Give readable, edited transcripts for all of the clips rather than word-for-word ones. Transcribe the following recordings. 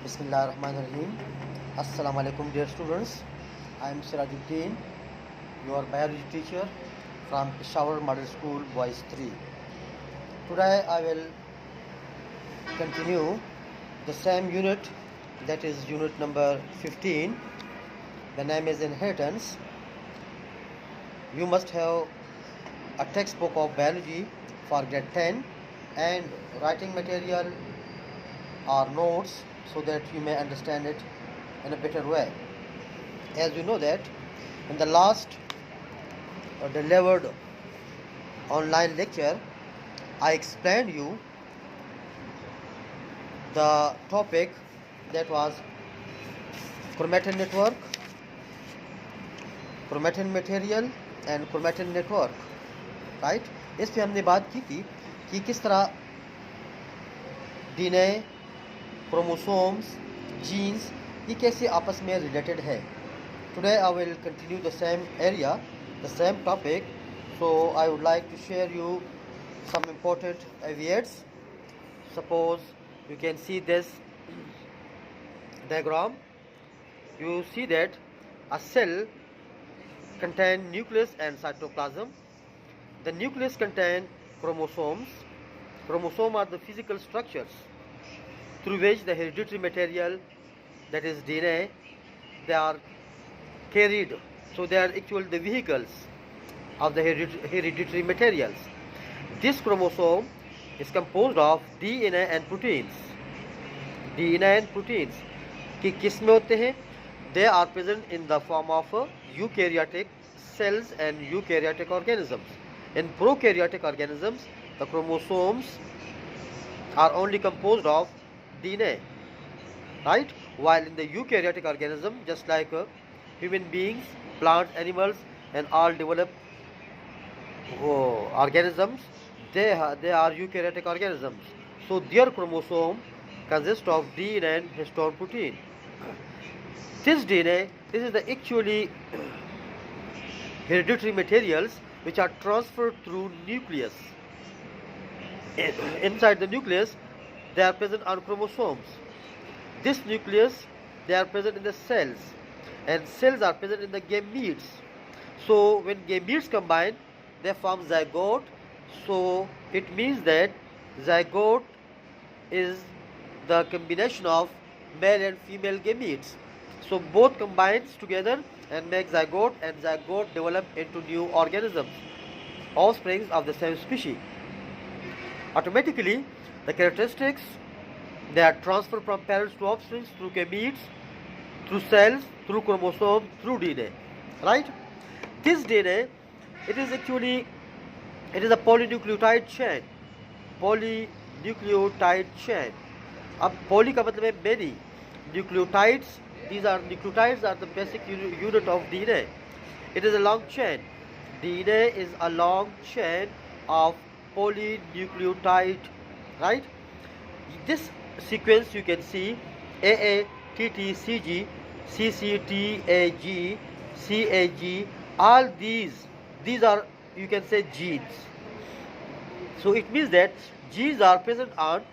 Bismillahirrahmanirrahim. Assalamu alaikum dear students. I am Sirajuddin, your biology teacher from Peshawar Model School Boys 3. Today I will continue the same unit, that is unit number 15. The name is Inheritance. You must have a textbook of biology for grade 10 and writing material or notes so that you may understand it in a better way. As you know that in the last delivered online lecture, I explained you the topic that was chromatin network, chromatin material and chromatin network, right? इस पे हमने बात की थी कि किस तरह DNA, chromosomes, genes ये कैसे आपस में related है. Today I will continue the same area, the same topic. So I would like to share you some important caveats. Suppose you can see this diagram. You see that a cell contains nucleus and cytoplasm. The nucleus contains chromosomes. Chromosomes are the physical structures through which the hereditary material, that is DNA, they are carried. So they are actually the vehicles of the hereditary materials. This chromosome is composed of DNA and proteins. DNA and proteins कि किस में होते हैं? They are present in the form of eukaryotic cells and eukaryotic organisms. In prokaryotic organisms, the chromosomes are only composed of DNA, right? While in the eukaryotic organism, just like human beings, plants, animals, and all developed organisms, they are eukaryotic organisms. So their chromosome consists of DNA and histone protein. This DNA, this is the actually hereditary materials which are transferred through nucleus. Inside the nucleus, they are present on chromosomes. This nucleus, they are present in the cells, and cells are present in the gametes. So when gametes combine, they form zygote. So it means that zygote is the combination of male and female gametes. So both combines together and make zygote, and zygote develop into new organisms, offsprings of the same species. Automatically, the characteristics, they are transferred from parents to offspring through gametes, through cells, through chromosome, through DNA, right? This DNA, it is a polynucleotide chain. Polynucleotide chain. अब poly का मतलब है many. Nucleotides, nucleotides are the basic unit of DNA. It is a long chain. DNA is a long chain of polynucleotide, right? This sequence you can see AATTCG, CCTAG, CAG, all these are, you can say, genes. So it means that genes are present on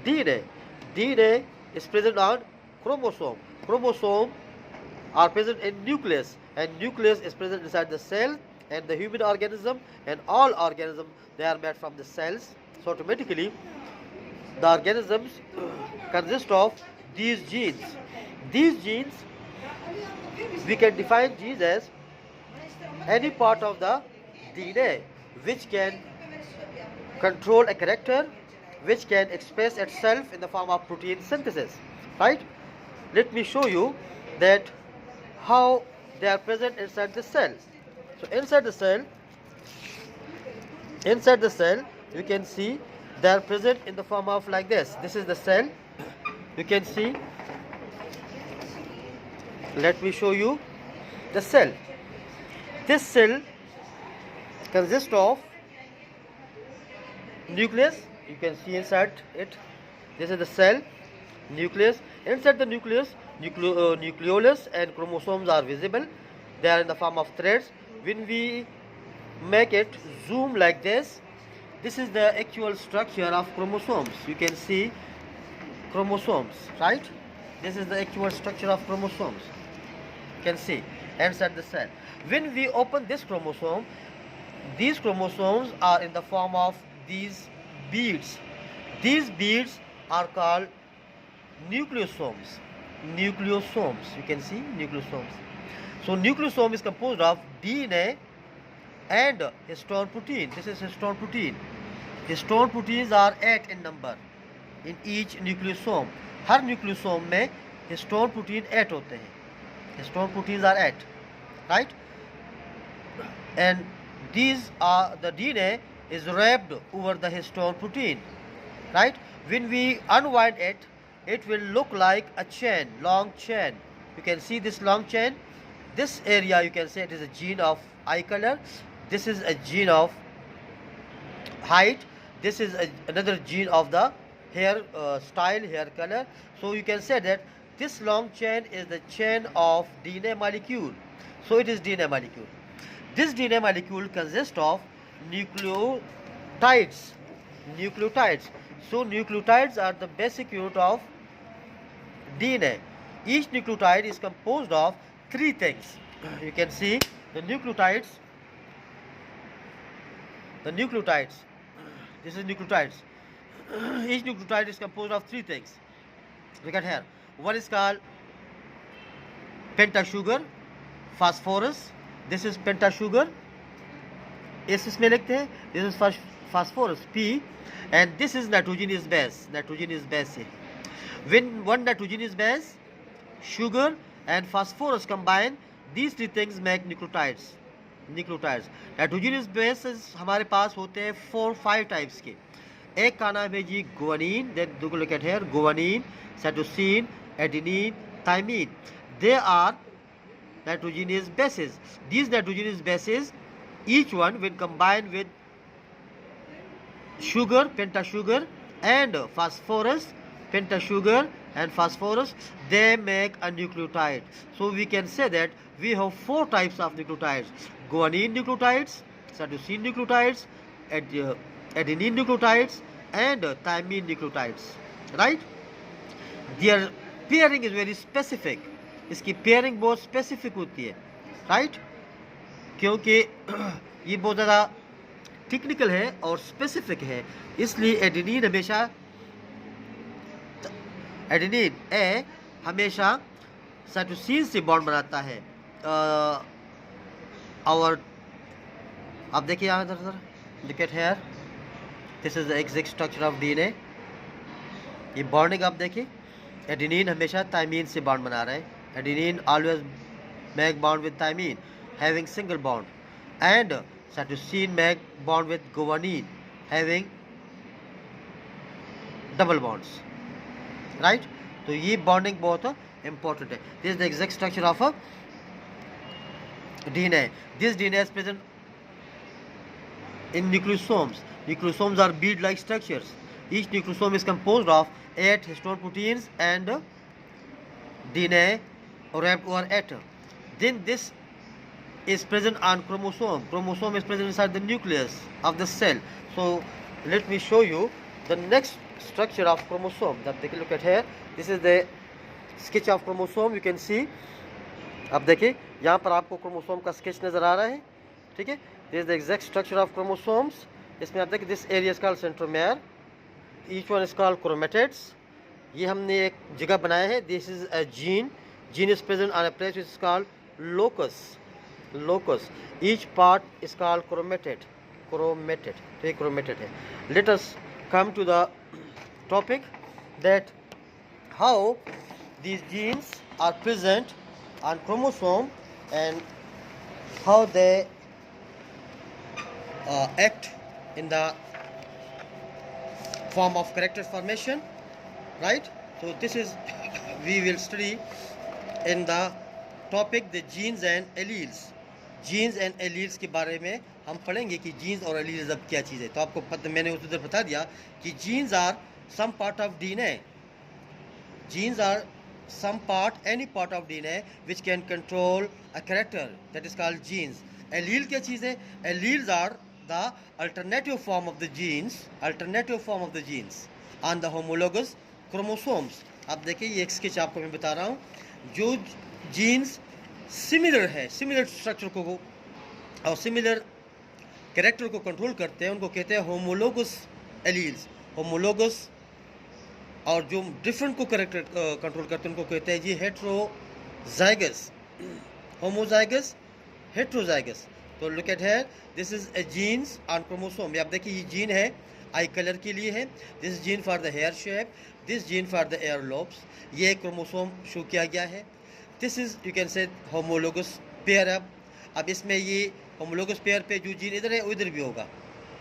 DNA. DNA is present on chromosome. Chromosome are present in nucleus, and nucleus is present inside the cell and the human organism, and all organisms, they are made from the cells. So automatically the organisms consist of these genes. These genes, we can define genes as any part of the DNA which can control a character, which can express itself in the form of protein synthesis, right? Let me show you that how they are present inside the cell. So inside the cell, you can see they are present in the form of like this. This is the cell. You can see. Let me show you the cell. This cell consists of nucleus. You can see inside it. This is the cell, nucleus. Inside the nucleus, nucleolus and chromosomes are visible. They are in the form of threads. When we make it zoom like this is the actual structure of chromosomes. You can see chromosomes, right? This is the actual structure of chromosomes. You can see inside the cell. When we open this chromosome, these chromosomes are in the form of these beads. These beads are called nucleosomes. Nucleosomes, you can see nucleosomes. So nucleosome is composed of DNA and histone protein. This is histone protein. Histone proteins are 8 in number in each nucleosome. Her nucleosome में histone protein 8 होते हैं. Histone proteins are 8, right? And these are the DNA is wrapped over the histone protein, right? When we unwind it, it will look like a chain, long chain. You can see this long chain. This area, you can say it is a gene of eye color. This is a gene of height. This is another gene of the hair style, hair color. So you can say that this long chain is the chain of DNA molecule. So it is DNA molecule. This DNA molecule consists of nucleotides. Nucleotides. So nucleotides are the basic unit of DNA. Each nucleotide is composed of 3 things. You can see the nucleotides. The nucleotides. This is nucleotides. Each nucleotide is composed of 3 things. Look at here. One is called pentasugar, phosphorus. This is pentasugar. इस इसमें लिखते हैं. This is phosphorus, P, and this is nitrogenous base. Nitrogenous base. When one nitrogenous base, sugar and phosphorus combine, these 3 things make nucleotides. Nucleotides. Nitrogenous bases हमारे पास होते हैं 4-5 types के. एक का नाम है जी guanine. Then look at here. Guanine, cytosine, adenine, thymine. They are nitrogenous bases. These nitrogenous bases, each one when combined with sugar, pentasugar, and phosphorus, pentasugar and phosphorus, they make a nucleotide. So we can say that we have 4 types of nucleotides: guanine nucleotides, cytosine nucleotides, adenine nucleotides, and thymine nucleotides, right? Their pairing is very specific. इसकी pairing बहुत specific होती है, right? क्योंकि ये बहुत ज़्यादा technical है और स्पेसिफिक है, इसलिए एडेनिन हमेशा साइटोसिन से बॉन्ड बनाता है. और आप देखिए यहाँ इधर look at here. This is the exact structure of DNA. ये बॉन्डिंग आप देखिए. एडेनिन हमेशा थाइमीन से बॉन्ड बना रहे हैं. Adenine always make bond with thymine, having single bond, and cytosine make bond with guanine, having double bonds, right? तो ये bonding बहुत important है. This is the exact structure of a DNA. This DNA is present in nucleosomes. Nucleosomes are bead-like structures. Each nucleosome is composed of 8 histone proteins and DNA wrapped over 8. Then this is present on chromosome. Chromosome is present inside the nucleus of the cell. So let me show you the next structure of chromosome. Take a look at here. This is the sketch of chromosome. You can see. अब देखिए यहाँ पर आपको chromosome का sketch नज़र आ रहा है, ठीक है? This is the exact structure of chromosomes. इसमें आप देखिए this area is called centromere. Each one is called chromatids. ये हमने एक जगह बनाया है. This is a gene. Gene is present on a place which is called locus. Locus. Each part is called chromatid. Chromatid. तो ये chromatid है. Let us come to the topic that how these genes are present on chromosome and how they act in the form of character formation, right? So this is we will study in the topic the genes and alleles. Genes and alleles के बारे में हम पढ़ेंगे कि genes और alleles अब क्या चीज़ है. तो आपको पता, मैंने उधर बता दिया कि genes are some part of DNA. Genes are some part, any part of DNA which can control a character, that is called genes. Allele क्या चीज़ है? Alleles are the alternative form of the genes on the homologous chromosomes, आप देखिए ये एक sketch आपको मैं बता रहा हूँ, जो जीन्स सिमिलर है, सिमिलर स्ट्रक्चर को और सिमिलर कैरेक्टर को कंट्रोल करते हैं, उनको कहते हैं होमोलोगस एलील्स। होमोलोगस और जो डिफरेंट को कैरेक्टर कंट्रोल करते हैं उनको कहते हैं जी हेट्रोजाइगस, होमोजाइगस, हेट्रोजाइगस। तो look at here, this is a genes on chromosome. आप देखिए ये जीन है, आई कलर के लिए है, this gene for the hair shape, this gene for the ear lobes. ये क्रोमोसोम शो किया गया है। This is you can say homologous pair. अब इसमें ये होमोलोगस पेयर पे जो जीन इधर है उधर भी होगा,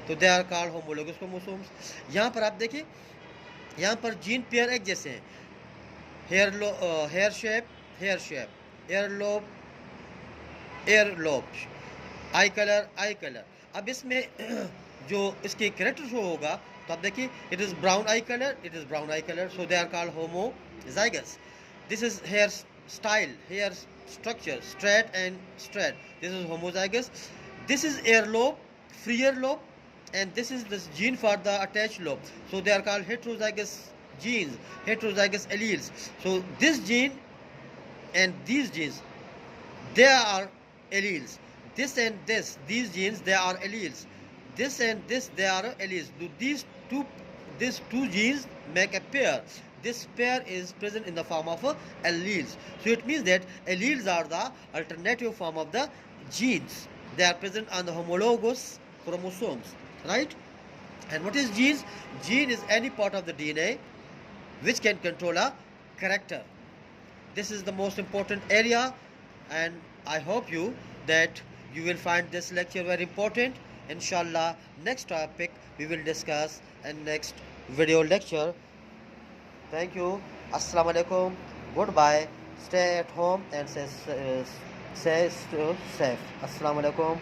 तो they are called homologous chromosomes. यहाँ पर आप देखिए, यहाँ पर जीन पेयर एक जैसे हैं, hair shape, hair shape, ear lobe, ear lobe, eye colour, eye colour. अब इसमें जो इसके कैरेक्टर शो होगा, तो आप देखिए it is brown eye colour, it is brown eye colour, so they are called homozygous. This is hair style, hair structure, straight and straight, this is homozygous. This is air lobe, free air lobe, and this is this gene for the attached lobe, so they are called heterozygous genes, heterozygous alleles. So this gene and these genes, they are alleles. This and this, these genes, they are alleles. This and this, they are alleles. These two genes make a pair. This pair is present in the form of alleles. So it means that alleles are the alternative form of the genes. They are present on the homologous chromosomes, right? And what is genes? Gene is any part of the DNA which can control a character. This is the most important area, and I hope you that you will find this lecture very important. Inshallah, next topic we will discuss in next video lecture. Thank you. Assalamu alaikum. Goodbye. Stay at home and stay safe. Assalamu alaikum.